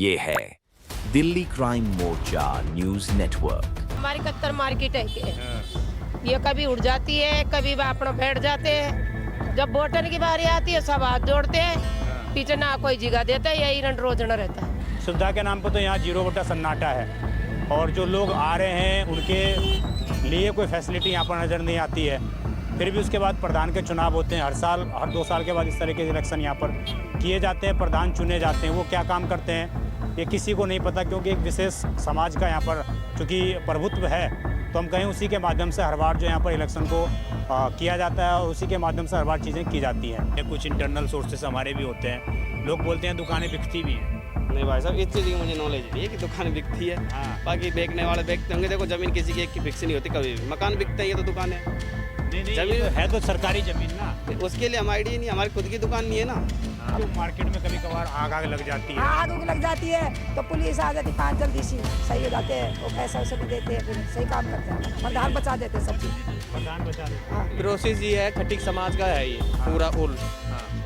ये है दिल्ली क्राइम मोर्चा news network. हमारी कत्तर मार्केट है कि ये कभी उड़ जाती है, कभी अपना बैठ जाते हैं। जब वोटर की बारी आती है सब हाथ जोड़ते हैं, पीछे ना कोई जगह देता है, यही रन रोजना रहता है। सुविधा के नाम पर तो यहाँ 0 सन्नाटा है और जो लोग आ रहे हैं उनके लिए कोई फैसिलिटी यहाँ पर नज़र नहीं आती है। फिर भी उसके बाद प्रधान के चुनाव होते हैं, हर 2 साल के बाद इस तरह के इलेक्शन यहाँ पर किए जाते हैं, प्रधान चुने जाते हैं। वो क्या काम करते हैं ये किसी को नहीं पता, क्योंकि एक विशेष समाज का यहाँ पर चूँकि प्रभुत्व है, तो हम कहें उसी के माध्यम से हर बार जो यहाँ पर इलेक्शन को किया जाता है और उसी के माध्यम से हर बार चीज़ें की जाती हैं। कुछ इंटरनल सोर्सेस हमारे भी होते हैं, लोग बोलते हैं दुकानें बिकती भी हैं। नहीं भाई साहब, इस चीज़ की मुझे नॉलेज नहीं है कि दुकान बिकती है। हाँ। बाकी बेचने वाले बेचते होंगे। देखो जमीन किसी की एक की फिक्स नहीं होती, कभी भी मकान बिकते हैं, ये तो दुकान है। नहीं जमीन है तो सरकारी जमीन ना, उसके लिए हम आइडिया नहीं, हमारी खुद की दुकान नहीं है ना। तो मार्केट में कभी कभार आग लग जाती है। आग उग लग जाती है तो पुलिस आ जाती, 5 जल्दी सी सही हो जाते हैं, वो पैसा वैसा भी देते हैं, फिर सही काम करते हैं, प्रधान बचा देते हैं सब चीज़। प्रधान बचा देते। प्रोसेस ये है, खटीक समाज का है ये पूरा उल।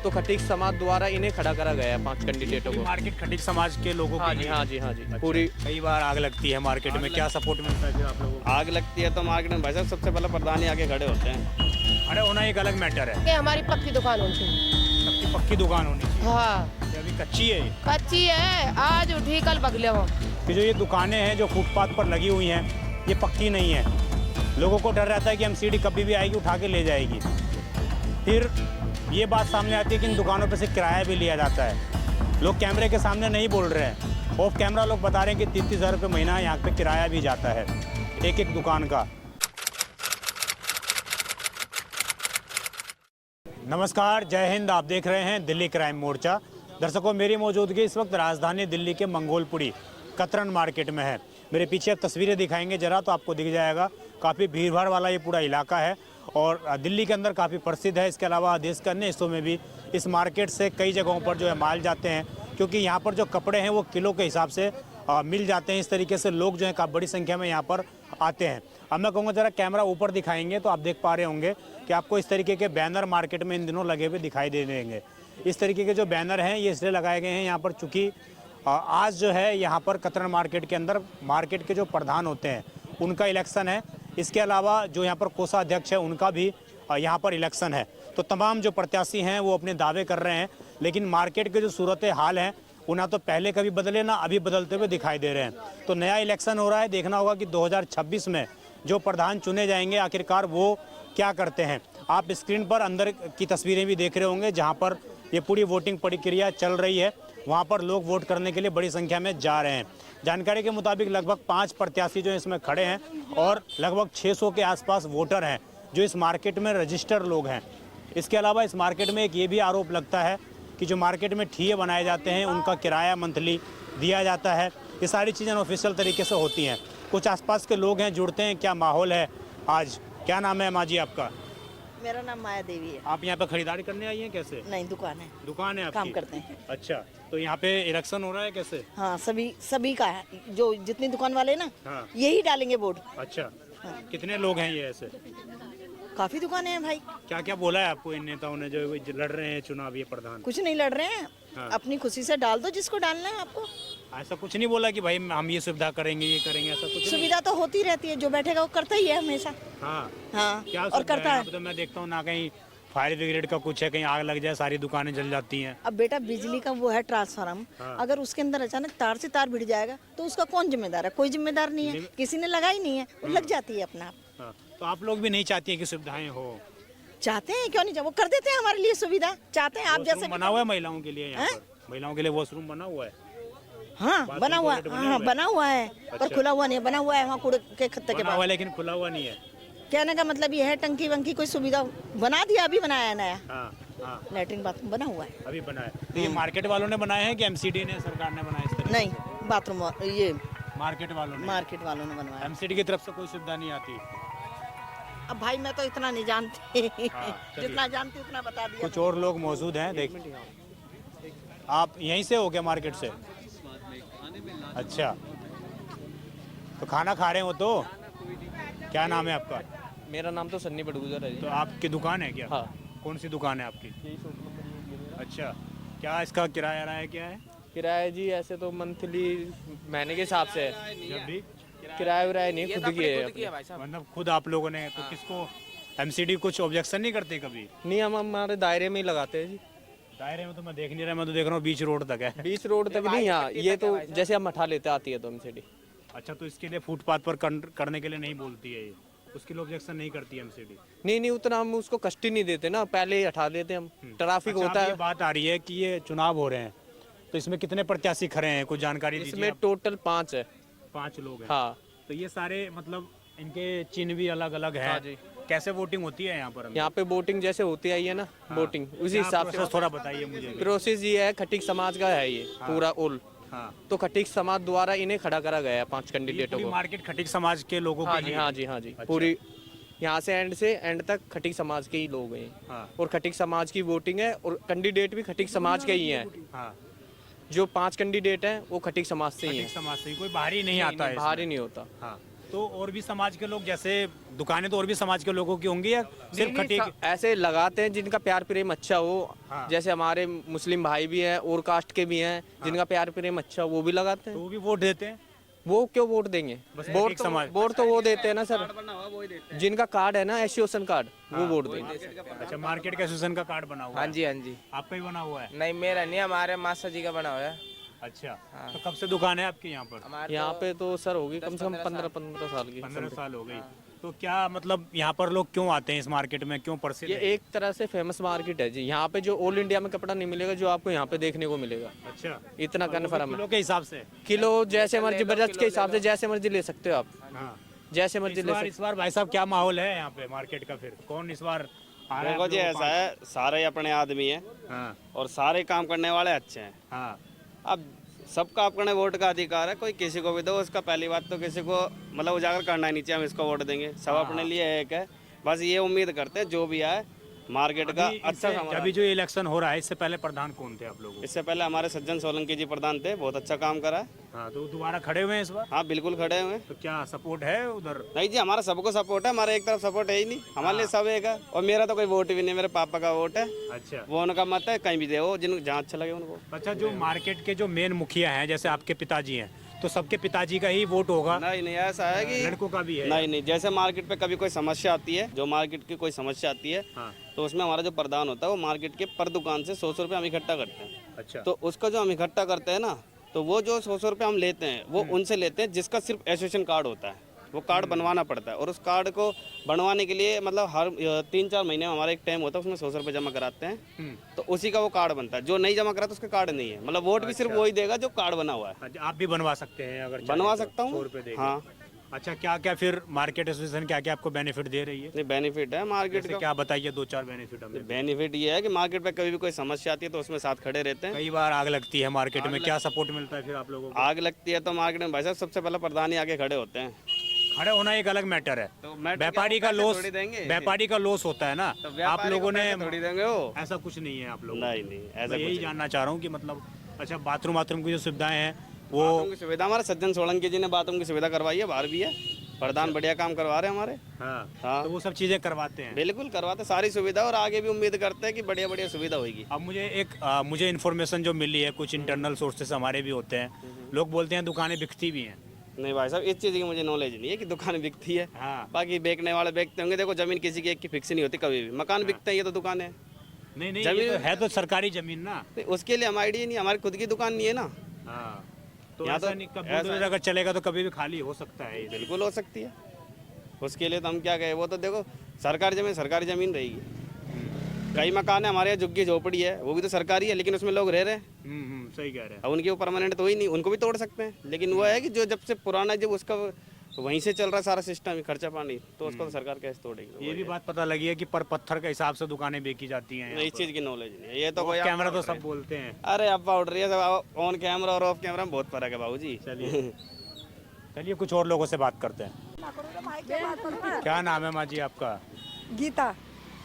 तो खटीक समाज द्वारा इन्हें खड़ा करा गया है 5 कैंडिडेटों को। मार्केट खटीक समाज के लोगों हाँ की जी, हाँ जी, हाँ जी। अच्छा। पूरी कई बार आग लगती है मार्केट में, क्या सपोर्ट मिलता है फिर आप लोगों को? आग लगती है तो मार्केट में भाई साहब सबसे पहले प्रधान ही आगे खड़े होते हैं। अरे होना एक अलग मैटर है, कि हमारी पक्की दुकान होनी चाहिए। सबकी पक्की दुकान होनी चाहिए। हाँ, ये अभी कच्ची है ये। कच्ची है, आज उठी कल बगले हो। कि जो ये दुकानें हैं जो फुटपाथ पर लगी हुई हैं, ये पक्की नहीं है। लोगों को डर रहता है कि एमसीडी कभी भी आएगी उठा के ले जाएगी। फिर ये बात सामने आती है कि इन दुकानों पर से किराया भी लिया जाता है। लोग कैमरे के सामने नहीं बोल रहे हैं, ऑफ कैमरा लोग बता रहे हैं कि 30-30 हज़ार रुपये महीना यहाँ पे किराया भी जाता है एक एक दुकान का। नमस्कार, जय हिंद। आप देख रहे हैं दिल्ली क्राइम मोर्चा। दर्शकों, मेरी मौजूदगी इस वक्त राजधानी दिल्ली के मंगोलपुरी कतरन मार्केट में है। मेरे पीछे अब तस्वीरें दिखाएंगे जरा तो आपको दिख जाएगा। काफ़ी भीड़ भाड़ वाला ये पूरा इलाका है और दिल्ली के अंदर काफ़ी प्रसिद्ध है। इसके अलावा देश के अन्य हिस्सों में भी इस मार्केट से कई जगहों पर जो है माल जाते हैं, क्योंकि यहाँ पर जो कपड़े हैं वो किलो के हिसाब से मिल जाते हैं। इस तरीके से लोग जो है काफ़ी बड़ी संख्या में यहाँ पर आते हैं। अब मैं कहूँगा ज़रा कैमरा ऊपर दिखाएंगे तो आप देख पा रहे होंगे कि आपको इस तरीके के बैनर मार्केट में इन दिनों लगे हुए दिखाई दे देंगे। इस तरीके के जो बैनर हैं ये इसलिए लगाए गए हैं यहाँ पर चूँकि आज जो है यहाँ पर कतरन मार्केट के अंदर मार्केट के जो प्रधान होते हैं उनका इलेक्शन है। इसके अलावा जो यहाँ पर कोषाध्यक्ष है उनका भी यहाँ पर इलेक्शन है। तो तमाम जो प्रत्याशी हैं वो अपने दावे कर रहे हैं, लेकिन मार्केट के जो सूरत हाल है वो ना तो पहले कभी बदले ना अभी बदलते हुए दिखाई दे रहे हैं। तो नया इलेक्शन हो रहा है, देखना होगा कि 2026 में जो प्रधान चुने जाएंगे आखिरकार वो क्या करते हैं। आप स्क्रीन पर अंदर की तस्वीरें भी देख रहे होंगे जहाँ पर ये पूरी वोटिंग प्रक्रिया चल रही है। वहाँ पर लोग वोट करने के लिए बड़ी संख्या में जा रहे हैं। जानकारी के मुताबिक लगभग 5 प्रत्याशी जो इसमें खड़े हैं और लगभग 600 के आसपास वोटर हैं जो इस मार्केट में रजिस्टर्ड लोग हैं। इसके अलावा इस मार्केट में एक ये भी आरोप लगता है कि जो मार्केट में ठिये बनाए जाते हैं उनका किराया मंथली दिया जाता है। ये सारी चीज़ें ऑफिशियल तरीके से होती हैं। कुछ आसपास के लोग हैं, जुड़ते हैं। क्या माहौल है आज? क्या नाम है माँ जी आपका? मेरा नाम माया देवी है। आप यहाँ पे खरीदारी करने आई हैं? कैसे? नहीं, दुकान है। दुकान है आपकी? काम करते हैं। अच्छा, तो यहाँ पे इलेक्शन हो रहा है कैसे? हाँ, सभी का है, जो जितनी दुकान वाले ना हाँ। यही डालेंगे वोट। अच्छा, हाँ। कितने लोग हैं ये ऐसे? काफी दुकानें हैं भाई। क्या क्या बोला है आपको इन नेताओं ने जो लड़ रहे हैं चुनाव, ये प्रधान? कुछ नहीं लड़ रहे हैं। हाँ। अपनी खुशी से डाल दो जिसको डालना है आपको। ऐसा कुछ नहीं बोला कि भाई हम ये सुविधा करेंगे, ये करेंगे, ऐसा कुछ नहीं? सुविधा तो होती रहती है, जो बैठेगा वो करता ही है हमेशा। हाँ। हाँ, क्या और सुविधा करता है? है। यहाँ पे तो मैं देखता हूँ ना कहीं फायर ब्रिगेड का कुछ है, कहीं आग लग जाए सारी दुकानें जल जाती हैं। अब बेटा बिजली का वो है ट्रांसफार्म। हाँ। अगर उसके अंदर अचानक तार से तार भिड़ जाएगा तो उसका कौन जिम्मेदार है? कोई जिम्मेदार नहीं है, किसी ने लगा ही नहीं है, वो लग जाती है अपना आप। हाँ। तो आप लोग भी नहीं चाहती हैं कि सुविधाएं हो? चाहते हैं, क्यों नहीं? वो कर देते हैं हमारे लिए सुविधा। चाहते हैं आप जैसे बना हुआ है महिलाओं के लिए यहाँ पर? महिलाओं के लिए वॉशरूम बना हुआ है? हाँ, बना हुआ है। हाँ, बना हुआ है पर खुला हुआ नहीं है। बना हुआ है वहाँ कूड़े के खत्ते के बना हुआ पास। है लेकिन खुला हुआ नहीं है। कहने का मतलब ये है टंकी वंकी कोई सुविधा बना दिया, अभी बनाया है नया। हाँ, हाँ। लैट्रिन बाथरूम बना हुआ है। अभी बना है। तो ये मार्केट वालों ने बनाए हैं कि एमसीडी ने, सरकार ने बनाया इस तरह? नहीं, बाथरूम ये मार्केट वालों ने। मार्केट वालों ने बनवाया। एमसीडी की तरफ से कोई सुविधा नहीं आती? अब भाई मैं तो इतना नहीं जानती। चलिए। जितना जानती उतना बता दिया। कुछ और लोग मौजूद हैं, देख। आप यहीं से हो क्या मार्केट से? अच्छा, तो खाना खा रहे हो तो? क्या नाम है आपका? मेरा नाम तो सन्नी बड़गुजर है जी। तो आपकी दुकान है क्या? हाँ। कौन सी दुकान है आपकी? यही शॉप नंबर 1 मेरा। अच्छा, क्या इसका किराया रहा है, क्या है? किराया जी ऐसे तो मंथली महीने के हिसाब से है, जब भी किराया विराया नहीं खुद की है अपनी। मतलब खुद आप लोगों ने तो किसको एमसीडी कुछ ऑब्जेक्शन नहीं करते कभी? नहीं, हम हमारे दायरे में ही लगाते हैं जी। दायरे में तो मैं देख नहीं रहा, मैं तो देख रहा हूँ बीच रोड तक है। बीच रोड तक नहीं, यहाँ ये तो जैसे हम हटा लेते आती है तो एमसीडी। अच्छा, तो इसके लिए फुटपाथ पर करने के लिए नहीं बोलती है ये, उसके लिए ऑब्जेक्शन नहीं करती है एमसीडी? नहीं, उतना हम उसको कष्ट ही नहीं देते ना, पहले ही हटा देते हम। ट्रैफिक अच्छा, होता अब ये है बात आ रही है कि ये चुनाव हो रहे हैं, तो इसमें कितने प्रत्याशी खड़े हैं, कुछ जानकारी दीजिए इसमें आप। टोटल 5 है। 5 लोग हैं। हाँ तो ये सारे मतलब इनके चिन्ह भी अलग अलग है। हाँ जी। कैसे वोटिंग होती है यहाँ पर? यहाँ पे वोटिंग जैसे होती आई है ना, वोटिंग उसी हिसाब से थोड़ा बताइए मुझे भी। प्रोसेस ये है, खटीक समाज का है ये पूरा ओल। हाँ, तो खटीक समाज द्वारा इन्हें खड़ा करा गया है 5 ये कैंडिडेटों पूरी को। मार्केट खटीक समाज के लोगों हाँ के जी, लिए? हाँ जी, हाँ जी, अच्छा। पूरी यहाँ से एंड तक खटीक समाज के ही लोग हैं। हाँ। और खटीक समाज की वोटिंग है और कैंडिडेट भी खटीक समाज के ही हैं। हाँ, जो 5 कैंडिडेट हैं वो खटीक समाज से ही खटीक हैं। समाज से ही, कोई बाहरी नहीं आता है बाहर इसमें? ही नहीं होता। हाँ, तो और भी समाज के लोग, जैसे दुकानें तो और भी समाज के लोगों की होंगी या सिर्फ खटीक? ऐसे लगाते हैं जिनका प्यार प्रेम अच्छा हो। हाँ। जैसे हमारे मुस्लिम भाई भी हैं और कास्ट के भी हैं, जिनका प्यार प्रेम अच्छा हो वो भी लगाते तो हैं। वो भी वोट देते हैं? वो क्यों वोट देंगे? खटीक समाज। वोट तो वो देते हैं ना सर, जिनका कार्ड है ना एसोसिएशन कार्ड, वो वोट देंगे। अच्छा, मार्केट के एसोसिएशन का कार्ड बना हुआ हाँ है? जी, हाँ जी। आपका ही बना हुआ है? नहीं, मेरा नहीं, हमारे मास्टर जी का बना हुआ है। अच्छा, तो कब से दुकान है आपकी यहाँ पर? हमारे यहाँ पे तो सर होगी कम से कम 15 साल की। 15 साल हो गई। तो क्या मतलब यहाँ पर लोग क्यों आते हैं इस मार्केट में, क्यों प्रसिद्ध ये है? एक तरह से फेमस मार्केट है जी। यहाँ पे जो ऑल इंडिया में कपड़ा नहीं मिलेगा जो आपको यहाँ पे देखने को मिलेगा, अच्छा, इतना कन्फर्म है। किलो के हिसाब से? किलो जैसे मर्जी, बजट के हिसाब से जैसे मर्जी ले सकते हो आप, हाँ। जैसे मर्जी ले सकते इस बार भाई साहब क्या माहौल है यहाँ पे मार्केट का? फिर कौन इस बार आ रहा है देखो आप जी, लोगों को ऐसा है, सारे अपने आदमी हैं हाँ, और सारे काम करने वाले अच्छे हैं। हाँ, अब सबका अपने वोट का अधिकार है, कोई किसी को भी दो। उसका पहली बात तो किसी को मतलब उजागर करना ही नहीं चाहिए हम इसको वोट देंगे। सब अपने लिए एक है, बस ये उम्मीद करते हैं जो भी आए मार्केट का अच्छा समाधान। अभी जो इलेक्शन हो रहा है, इससे पहले प्रधान कौन थे आप लोगों? इससे पहले हमारे सज्जन सोलंकी जी प्रधान थे, बहुत अच्छा काम करा है। हाँ, तो दोबारा खड़े हुए हैं इस बार? हाँ बिल्कुल खड़े हुए हैं। तो क्या सपोर्ट है उधर? नहीं जी, हमारा सबको सपोर्ट है, हमारे एक तरफ सपोर्ट है ही नहीं, हमारे लिए सब एक है। और मेरा तो कोई वोट भी नहीं, मेरे पापा का वोट है, अच्छा, वो उनका मत है, कहीं भी दे वो जिन जहाँ अच्छा लगे उनको। अच्छा, जो मार्केट के जो मेन मुखिया हैं, जैसे आपके पिताजी हैं, तो सबके पिताजी का ही वोट होगा? नहीं नहीं, ऐसा है कि लड़कों का भी है? नहीं नहीं, जैसे मार्केट पे कभी कोई समस्या आती है, जो मार्केट की कोई समस्या आती है, हाँ, तो उसमें हमारा जो प्रधान होता है वो मार्केट के पर दुकान से 100 रुपये हम इकट्ठा करते हैं। अच्छा, तो उसका जो हम इकट्ठा करते हैं ना, तो वो जो 100 रुपये हम लेते हैं वो उनसे लेते हैं जिसका सिर्फ एसोसिएशन कार्ड होता है। वो कार्ड बनवाना पड़ता है और उस कार्ड को बनवाने के लिए मतलब हर 3-4 महीने में हमारा एक टाइम होता है, उसमें 100 रुपये जमा कराते हैं, तो उसी का वो कार्ड बनता है। जो नहीं जमा कराता उसका कार्ड नहीं है, मतलब वोट भी सिर्फ वही देगा जो कार्ड बना हुआ है। अच्छा, आप भी बनवा सकते हैं अगर चाहें बनवा तो, सकता 100 हूँ रुपये देके। हाँ। अच्छा, क्या क्या फिर मार्केट एसोसिएशन क्या क्या आपको बेनिफिट दे रही है? नहीं बेनिफिट है मार्केट जैसे का। क्या बताइए 2-4 बेनिफिट हमें। बेनिफिट ये है कि मार्केट पे कभी भी कोई समस्या आती है तो उसमें साथ खड़े रहते हैं। कई बार आग लगती है मार्केट में, क्या सपोर्ट मिलता है फिर आप लोगों को? आग लगती है तो मार्केट में भाई साहब सबसे पहले प्रधान ही आगे खड़े होते हैं। खड़े होना एक अलग मैटर है, तो मैटर व्यापारी क्या का वो लॉस, पैसे थोड़ी देंगे? व्यापारी का लॉस होता है ना। तो आप व्यापारी लोगों को ने पैसे थोड़ी देंगे वो। ऐसा कुछ नहीं है आप लोगों नहीं नहीं, ऐसा मैं यही कुछ नहीं। जानना चाह रहा हूँ कि मतलब अच्छा, बाथरूम की जो सुविधाएं हैं वो बाथरूम की सुविधा हमारे सज्जन सोलंकी जी ने बाथरूम की सुविधा करवाई है, बाहर भी है। प्रधान बढ़िया काम करवा रहे हैं हमारे। हाँ, हाँ। तो वो सब चीजें करवाते हैं? बिल्कुल करवाते सारी सुविधा, और आगे भी उम्मीद करते हैं कि बढ़िया बढ़िया सुविधा होगी। अब मुझे इन्फॉर्मेशन जो मिली है, कुछ इंटरनल सोर्सेस हमारे भी होते हैं, लोग बोलते हैं दुकानें बिकती भी हैं। नहीं भाई साहब, इस चीज़ की मुझे नॉलेज नहीं है कि दुकान बिकती है। हाँ, बाकी बेचने वाले बेचते होंगे। देखो जमीन किसी की एक की फिक्स नहीं होती कभी भी, मकान बिकते हैं, ये तो दुकान है। नहीं नहीं, जमीन- ये तो है तो सरकारी जमीन ना। तो उसके लिए हम आइडिया नहीं, हमारी खुद की दुकान नहीं है ना। हाँ, तो यहाँ ऐसा तो- नहीं, कभी ऐसा- अगर चलेगा तो कभी भी खाली हो सकता है ये। बिल्कुल हो सकती है, उसके लिए तो हम क्या कहें। वो तो देखो सरकारी ज़मीन रहेगी। कई मकान है हमारे यहाँ, झुग्गी झोपड़ी है, वो भी तो सरकारी है, लेकिन उसमें लोग रह रहे हैं। सही कह रहे हैं। अब उनकी वो परमानेंट तो ही नहीं, उनको भी तोड़ सकते हैं, लेकिन वो है कि जो जब से पुराना, जब उसका वहीं से चल रहा है सारा सिस्टम, खर्चा पानी, तो उसको तो सरकार कैसे तोड़ेगी। ये भी बात पता लगी है कि पर पत्थर के हिसाब से दुकानें बेची जाती हैं। नहीं, इस चीज़ की नॉलेज नहीं है। ये तो कोई कैमरा तो सब बोलते हैं। अरे अफवाह उड़ रही है सब, ऑन कैमरा और ऑफ कैमरा में बहुत फर्क है बाबूजी। चलिए कुछ और लोगों से बात करते हैं। क्या नाम है माँ जी आपका? गीता।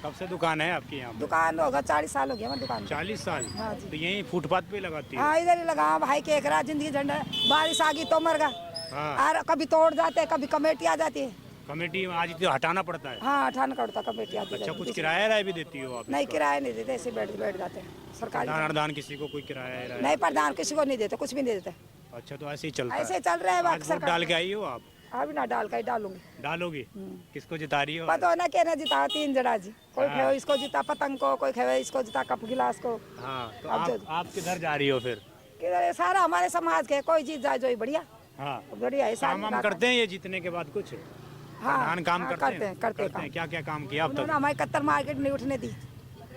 कब से दुकान है आपकी यहाँ पर? दुकान होगा 40 साल हो गया हमारी दुकान। 40 साल? हाँ जी। तो यही फुटपाथ पे लगाती है? हाँ, इधर ही लगा भाई के एक रात जिंदगी झंडा, बारिश आ गई तो मर गया। हाँ, और कभी तोड़ जाते हैं, कभी कमेटी आ जाती है, कमेटी आज तो हटाना पड़ता है। हाँ हटाना पड़ता कमेटी आती अच्छा, है। कुछ किराया राय भी देती हो आप? नहीं किराया नहीं देते, ऐसे बैठ जाते हैं सरकारी। प्रधान किसी को कोई किराया राय? नहीं प्रधान किसी को नहीं देते, कुछ भी नहीं देते, अच्छा, तो ऐसे ही चलता ऐसे है। चल रहा है आज बाकी वोट डाल सरकार। के आई हो आप? अभी ना डाल कर डालूंगी। डालोगी? किसको जिता रही हो? पता ना कहना जिता 3 जड़ा जी, कोई खेवे इसको जिता पतंग को, कोई खेवे इसको जिता कप गिलास को। हाँ, तो अब आप किधर जा रही हो फिर? किधर सारा हमारे समाज के, कोई जीत जाए जो ही बढ़िया हाँ, बढ़िया है। काम वाम करते हैं ये जीतने के बाद कुछ? हाँ, प्रधान काम हाँ, करते हैं? करते हैं। क्या क्या काम किया अब उन्होंने तक? हमारी कत्तर मार्केट नहीं उठने दी।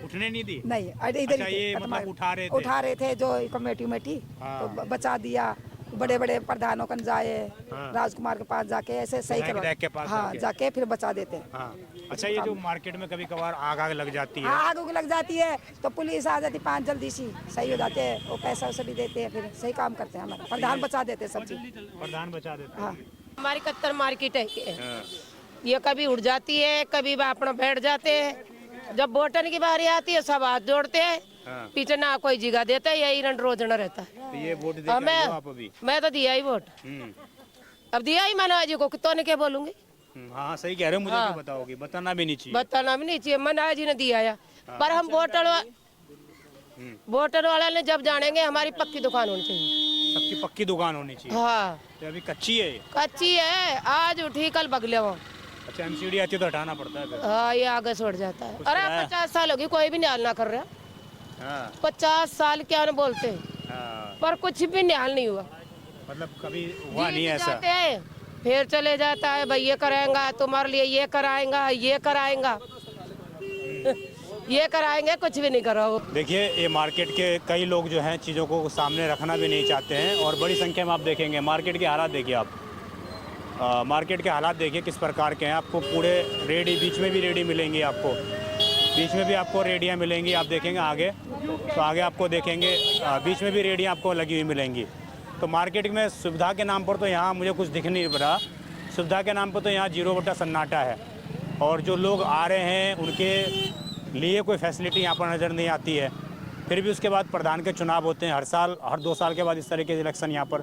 उठने नहीं दी? नहीं इधर अच्छा, ही थे, ये कत्तर मतलब मार्केट। उठा रहे थे? जो कमेटी उमेटी हाँ। तो बचा दिया। बड़े बड़े प्रधानों कन जाए, हाँ। राजकुमार के पास जाके ऐसे सही विधायक करवा, के पास हाँ जाके फिर बचा देते हैं। हाँ। अच्छा, ये जो मार्केट में कभी कभार आग लग जाती है, हाँ आग लग जाती है तो पुलिस आ जाती, 5 जल्दी सी सही हो जाते हैं, वो पैसा वैसा भी देते हैं, फिर सही काम करते हैं। हमारे प्रधान बचा देते हैं सब चीज। प्रधान बचा देते हाँ हैं। हमारी कत्तर मार्केट है ये। हाँ। ये कभी उड़ जाती है, कभी अपना बैठ जाते हैं। जब वोटन की बारी आती है सब हाथ जोड़ते हैं, हाँ। पीछे ना कोई जगह देता है, यही रंड रोजना रहता है। तो ये वोट दे और के आई हो आप अभी? मैं तो दिया ही वोट, अब दिया ही मना जी को, तो ने क्या बोलूंगी। हाँ, सही कह रहे हो, मुझे क्यों बताओगी? बताना भी नहीं चाहिए। बताना भी नहीं चाहिए, मना जी ने दिया है। पर हम वोटर वाले ने जब जानेंगे हमारी पक्की दुकान होनी चाहिए। सबकी पक्की दुकान होनी चाहिए। हाँ तो अभी कच्ची है ये? कच्ची है, आज उठी कल बगले वो। अच्छा, एमसीडी आती है तो हटाना पड़ता है फिर? हाँ ये आगे छोड़ जाता है। कुछ अरे कराया? 50 साल होगी कोई भी न्याल ना कर रहा। हाँ, 50 साल क्या न बोलते हैं, हाँ। पर कुछ भी न्याल नहीं हुआ। मतलब कभी हुआ नहीं जीत ऐसा? जाते हैं, फिर चले जाता है, भाई ये कराएंगा तुम्हारे लिए, ये कराएंगा, ये कराएंगा ये कराएंगे, कुछ भी नहीं करो। देखिए, ये मार्केट के कई लोग जो हैं चीज़ों को सामने रखना भी नहीं चाहते हैं, और बड़ी संख्या में आप देखेंगे। मार्केट के हालात देखिए आप, मार्केट के हालात देखिए किस प्रकार के हैं। आपको पूरे रेडी, बीच में भी रेडी मिलेंगी आपको, बीच में भी आपको रेडियाँ मिलेंगी। आप देखेंगे आगे, तो आगे आपको देखेंगे बीच में भी रेडियाँ आपको लगी हुई मिलेंगी। तो मार्केट में सुविधा के नाम पर तो यहाँ मुझे कुछ दिख नहीं रहा। सुविधा के नाम पर तो यहाँ 0 सन्नाटा है, और जो लोग आ रहे हैं उनके लिए कोई फैसिलिटी यहाँ पर नज़र नहीं आती है। फिर भी उसके बाद प्रधान के चुनाव होते हैं हर साल, हर 2 साल के बाद इस तरह के इलेक्शन यहाँ पर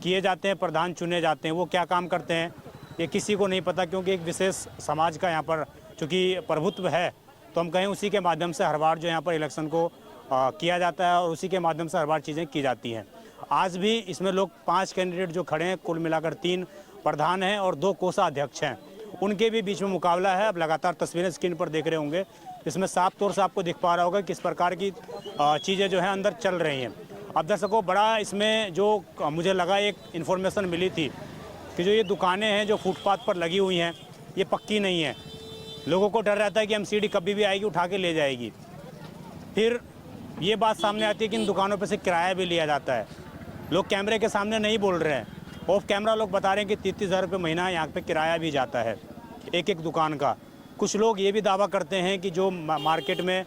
किए जाते हैं, प्रधान चुने जाते हैं। वो क्या काम करते हैं ये किसी को नहीं पता, क्योंकि एक विशेष समाज का यहाँ पर चूँकि प्रभुत्व है, तो हम कहें उसी के माध्यम से हर बार जो यहाँ पर इलेक्शन को किया जाता है, और उसी के माध्यम से हर बार चीज़ें की जाती हैं। आज भी इसमें लोग 5 कैंडिडेट जो खड़े हैं, कुल मिलाकर 3 प्रधान हैं और 2 कोषाध्यक्ष हैं, उनके भी बीच में मुकाबला है। अब लगातार तस्वीरें स्क्रीन पर देख रहे होंगे, इसमें साफ तौर से आपको दिख पा रहा होगा किस प्रकार की चीज़ें जो हैं अंदर चल रही हैं। अब दर्शकों, बड़ा इसमें जो मुझे लगा, एक इन्फॉर्मेशन मिली थी कि जो ये दुकानें हैं जो फुटपाथ पर लगी हुई हैं, ये पक्की नहीं है। लोगों को डर रहता है कि एमसीडी कभी भी आएगी, उठा के ले जाएगी। फिर ये बात सामने आती है कि इन दुकानों पर से किराया भी लिया जाता है। लोग कैमरे के सामने नहीं बोल रहे हैं, ऑफ कैमरा लोग बता रहे हैं कि 30,000 रुपये महीना यहाँ पे किराया भी जाता है एक दुकान का। कुछ लोग ये भी दावा करते हैं कि जो मार्केट में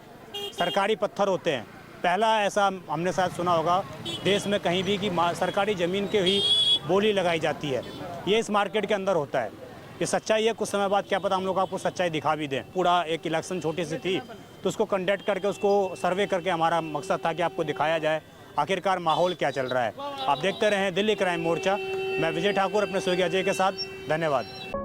सरकारी पत्थर होते हैं, पहला ऐसा हमने शायद सुना होगा देश में कहीं भी कि सरकारी ज़मीन के ही बोली लगाई जाती है, ये इस मार्केट के अंदर होता है। ये सच्चाई है, कुछ समय बाद क्या पता हम लोग आपको सच्चाई दिखा भी दें। पूरा एक इलेक्शन छोटी सी थी, तो उसको कंडक्ट करके, उसको सर्वे करके हमारा मकसद था कि आपको दिखाया जाए आखिरकार माहौल क्या चल रहा है। आप देखते रहें दिल्ली क्राइम मोर्चा। मैं विजय ठाकुर अपने सहयोगी अजय के साथ। धन्यवाद।